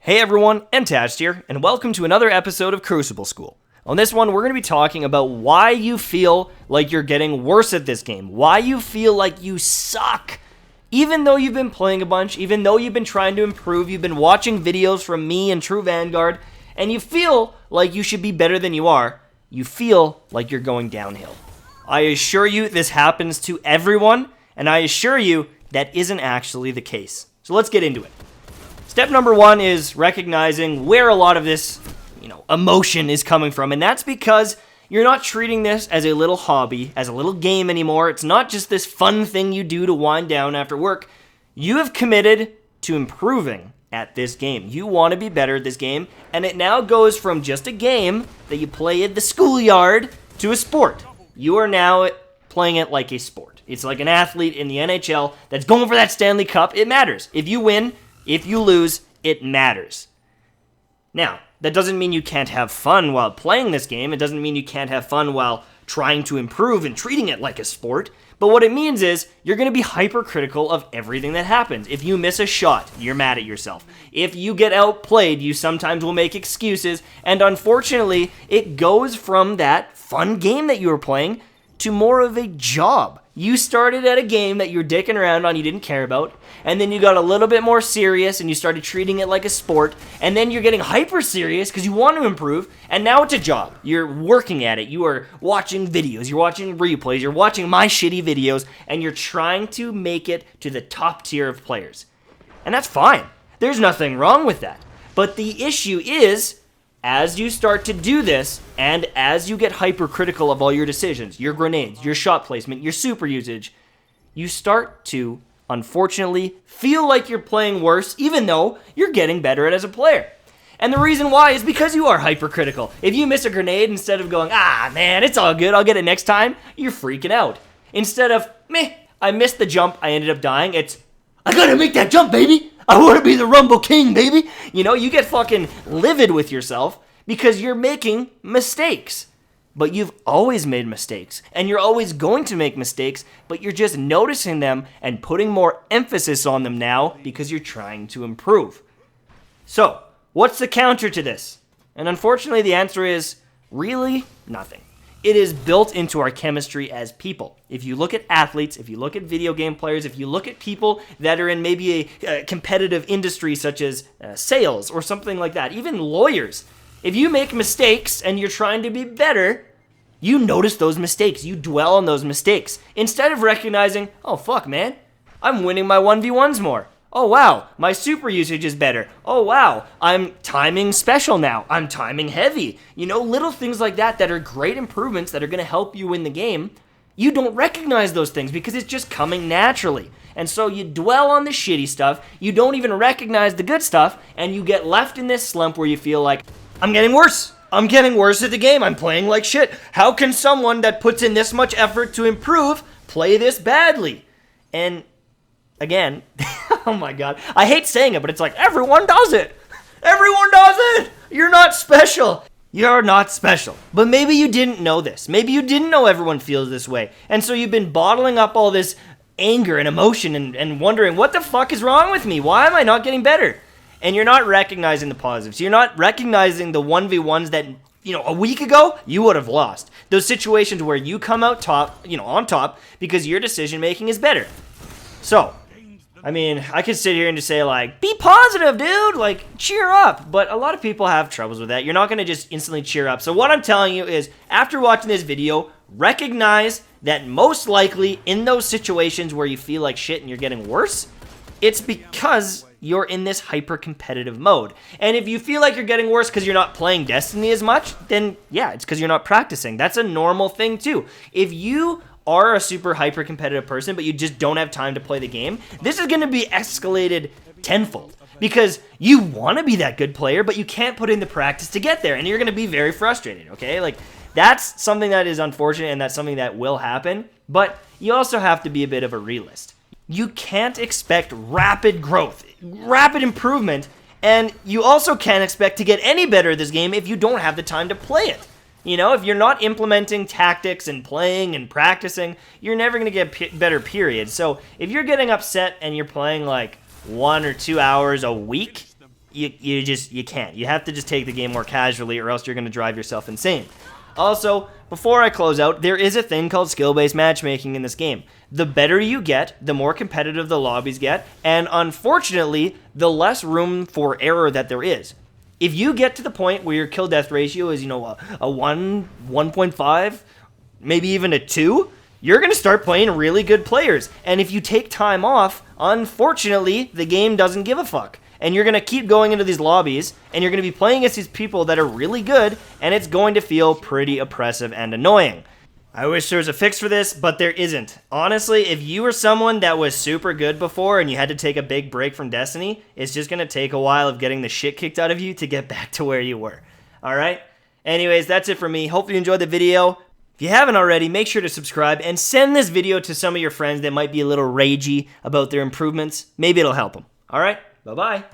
Hey everyone, Mtashed here, and welcome to another episode of Crucible School. On this one, we're going to be talking about why you feel like you're getting worse at this game, why you feel like you suck. Even though you've been playing a bunch, even though you've been trying to improve, you've been watching videos from me and True Vanguard, and you feel like you should be better than you are, you feel like you're going downhill. I assure you this happens to everyone, and I assure you that isn't actually the case. So let's get into it. Step number one is recognizing where a lot of this, emotion is coming from. And that's because you're not treating this as a little hobby, as a little game anymore. It's not just this fun thing you do to wind down after work. You have committed to improving at this game. You want to be better at this game. And it now goes from just a game that you play at the schoolyard to a sport. You are now playing it like a sport. It's like an athlete in the NHL that's going for that Stanley Cup. It matters. If you win, if you lose, it matters. Now, that doesn't mean you can't have fun while playing this game. It doesn't mean you can't have fun while trying to improve and treating it like a sport. But what it means is you're going to be hypercritical of everything that happens. If you miss a shot, you're mad at yourself. If you get outplayed, you sometimes will make excuses. And unfortunately, it goes from that fun game that you were playing to more of a job. You started at a game that you were dicking around on, you didn't care about, and then you got a little bit more serious and you started treating it like a sport, and then you're getting hyper serious because you want to improve, and now it's a job. You're working at it. You are watching videos, you're watching replays, you're watching my shitty videos, and you're trying to make it to the top tier of players. And that's fine. There's nothing wrong with that. But the issue is, as you start to do this, and as you get hypercritical of all your decisions, your grenades, your shot placement, your super usage, you start to, unfortunately, feel like you're playing worse, even though you're getting better at it as a player. And the reason why is because you are hypercritical. If you miss a grenade, instead of going, man, it's all good, I'll get it next time, you're freaking out. Instead of, I missed the jump, I ended up dying, it's, I gotta make that jump, baby! I want to be the Rumble King, baby. You get fucking livid with yourself because you're making mistakes. But you've always made mistakes, and you're always going to make mistakes, but you're just noticing them and putting more emphasis on them now because you're trying to improve. So, what's the counter to this? And unfortunately, the answer is really nothing. It is built into our chemistry as people. If you look at athletes, if you look at video game players, if you look at people that are in maybe a competitive industry such as sales or something like that, even lawyers, if you make mistakes and you're trying to be better, you notice those mistakes. You dwell on those mistakes. Instead of recognizing, oh fuck man, I'm winning my 1v1s more. Oh wow, my super usage is better. Oh wow, I'm timing special now. I'm timing heavy. Little things like that are great improvements that are going to help you win the game. You don't recognize those things because it's just coming naturally. And so you dwell on the shitty stuff, you don't even recognize the good stuff, and you get left in this slump where you feel like, I'm getting worse. I'm getting worse at the game. I'm playing like shit. How can someone that puts in this much effort to improve play this badly? And again, oh my god, I hate saying it, but it's like, everyone does it. Everyone does it. You're not special. You're not special. But maybe you didn't know this. Maybe you didn't know everyone feels this way. And so you've been bottling up all this anger and emotion and wondering, what the fuck is wrong with me? Why am I not getting better? And you're not recognizing the positives. You're not recognizing the 1v1s that, a week ago, you would have lost. Those situations where you come out on top because your decision making is better. So, I could sit here and just say, be positive, dude, cheer up. But a lot of people have troubles with that. You're not going to just instantly cheer up. So what I'm telling you is, after watching this video, recognize that most likely in those situations where you feel like shit and you're getting worse, it's because you're in this hyper-competitive mode. And if you feel like you're getting worse because you're not playing Destiny as much, then yeah, it's because you're not practicing. That's a normal thing too. If you are a super hyper-competitive person, but you just don't have time to play the game, this is going to be escalated tenfold. Because you want to be that good player, but you can't put in the practice to get there, and you're going to be very frustrated, okay? That's something that is unfortunate, and that's something that will happen, but you also have to be a bit of a realist. You can't expect rapid growth, rapid improvement, and you also can't expect to get any better at this game if you don't have the time to play it. If you're not implementing tactics and playing and practicing, you're never going to get better, period. So if you're getting upset and you're playing 1 or 2 hours a week, you can't. You have to just take the game more casually, or else you're going to drive yourself insane. Also, before I close out, there is a thing called skill-based matchmaking in this game. The better you get, the more competitive the lobbies get, and unfortunately, the less room for error that there is. If you get to the point where your kill-death ratio is, a 1, 1.5, maybe even a 2, you're going to start playing really good players. And if you take time off, unfortunately, the game doesn't give a fuck. And you're going to keep going into these lobbies, and you're going to be playing against these people that are really good, and it's going to feel pretty oppressive and annoying. I wish there was a fix for this, but there isn't. Honestly, if you were someone that was super good before and you had to take a big break from Destiny, it's just going to take a while of getting the shit kicked out of you to get back to where you were. Alright? Anyways, that's it for me. Hope you enjoyed the video. If you haven't already, make sure to subscribe and send this video to some of your friends that might be a little ragey about their improvements. Maybe it'll help them. Alright? Bye-bye.